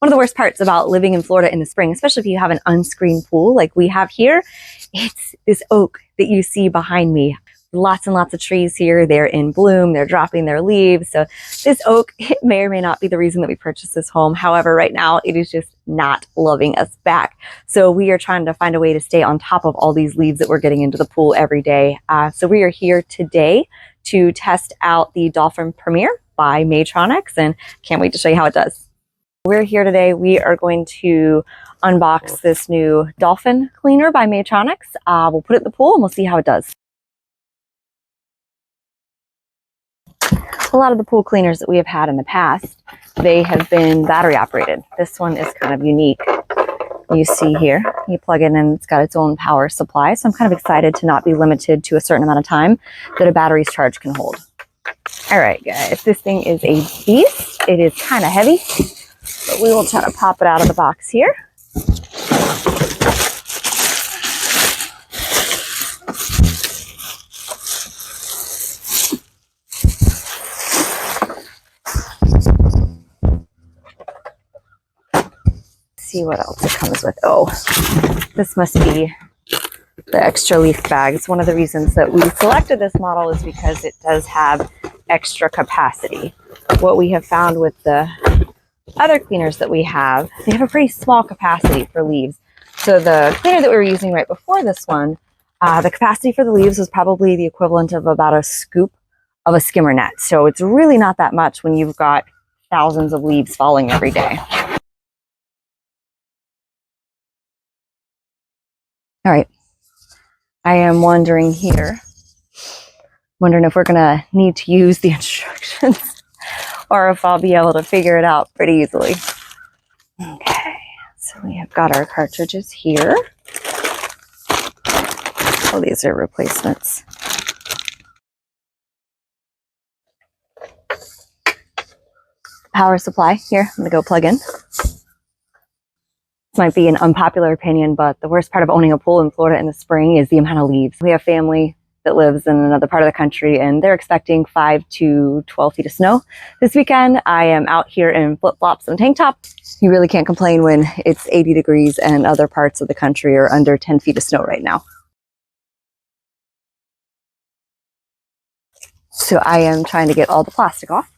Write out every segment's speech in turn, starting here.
One of the worst parts about living in Florida in the spring, especially if you have an unscreened pool like we have here, it's this oak that you see behind me. Lots and lots of trees here. They're in bloom. They're dropping their leaves. So this oak, it may or may not be the reason that we purchased this home. However, right now it is just not loving us back. So we are trying to find a way to stay on top of all these leaves that we're getting into the pool every day. So we are here today to test out the Dolphin Premier by Maytronics, and can't wait to show you how it does. We're here today. We are going to unbox this new Dolphin cleaner by Maytronics. We'll put it in the pool and we'll see how it does. A lot of the pool cleaners that we have had in the past, they have been battery operated. This one is kind of unique. You see here, you plug it in and it's got its own power supply. So I'm kind of excited to not be limited to a certain amount of time that a battery's charge can hold. All right, guys, this thing is a beast. It is kind of heavy, but we will try to pop it out of the box here. See what else it comes with. Oh, this must be the extra leaf bags. One of the reasons that we selected this model is because it does have extra capacity. What we have found with the other cleaners that we have, they have a pretty small capacity for leaves. So the cleaner that we were using right before this one, the capacity for the leaves was probably the equivalent of about a scoop of a skimmer net. So it's really not that much when you've got thousands of leaves falling every day. All right, I am wondering here, wondering if we're gonna need to use the instructions or if I'll be able to figure it out pretty easily. Okay, so we have got our cartridges here. Oh, these are replacements. Power supply here, I'm gonna go plug in. This might be an unpopular opinion, but the worst part of owning a pool in Florida in the spring is the amount of leaves. We have family that lives in another part of the country and they're expecting 5 to 12 feet of snow this weekend. I am out here in flip-flops and tank top. You really can't complain when it's 80 degrees and other parts of the country are under 10 feet of snow right now. So I am trying to get all the plastic off.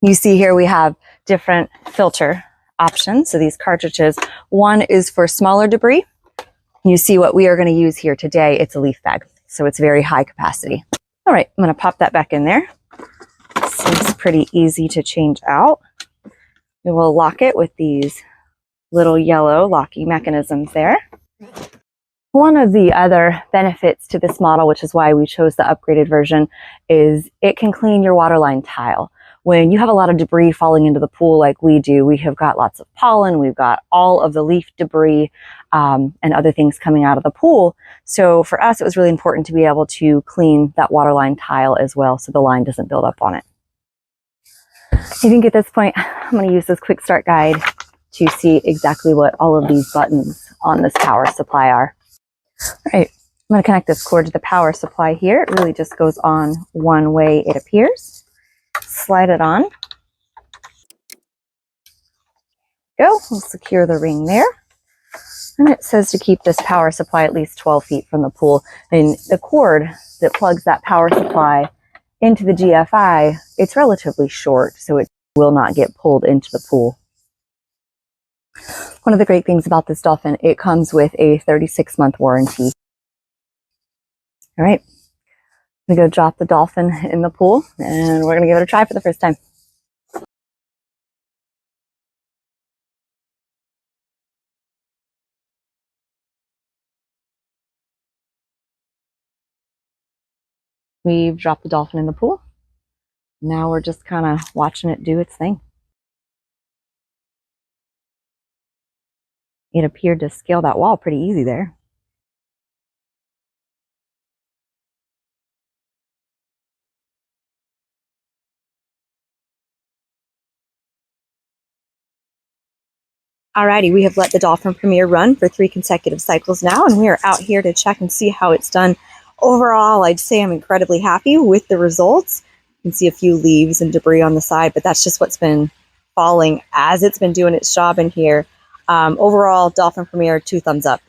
You see here we have different filter options. So these cartridges, one is for smaller debris. You see what we are going to use here today. It's a leaf bag, so it's very high capacity. All right, I'm going to pop that back in there. Seems pretty easy to change out. We will lock it with these little yellow locking mechanisms there. One of the other benefits to this model, which is why we chose the upgraded version, is it can clean your waterline tile. When you have a lot of debris falling into the pool like we do, we have got lots of pollen, we've got all of the leaf debris and other things coming out of the pool. So for us, it was really important to be able to clean that waterline tile as well so the line doesn't build up on it. I think at this point, I'm going to use this quick start guide to see exactly what all of these buttons on this power supply are. All right, I'm going to connect this cord to the power supply here. It really just goes on one way, it appears. Slide it on. Go. We'll secure the ring there. And it says to keep this power supply at least 12 feet from the pool. And the cord that plugs that power supply into the GFI, it's relatively short, so it will not get pulled into the pool. One of the great things about this Dolphin, it comes with a 36-month warranty. All right. I'm going to go drop the Dolphin in the pool and we're going to give it a try for the first time. We've dropped the Dolphin in the pool. Now we're just kind of watching it do its thing. It appeared to scale that wall pretty easy there. Alrighty, we have let the Dolphin Premier run for 3 consecutive cycles now, and we are out here to check and see how it's done overall, I'd say I'm incredibly happy with the results. You can see a few leaves and debris on the side, but that's just what's been falling as it's been doing its job in here. Overall, Dolphin Premier, 2 thumbs up.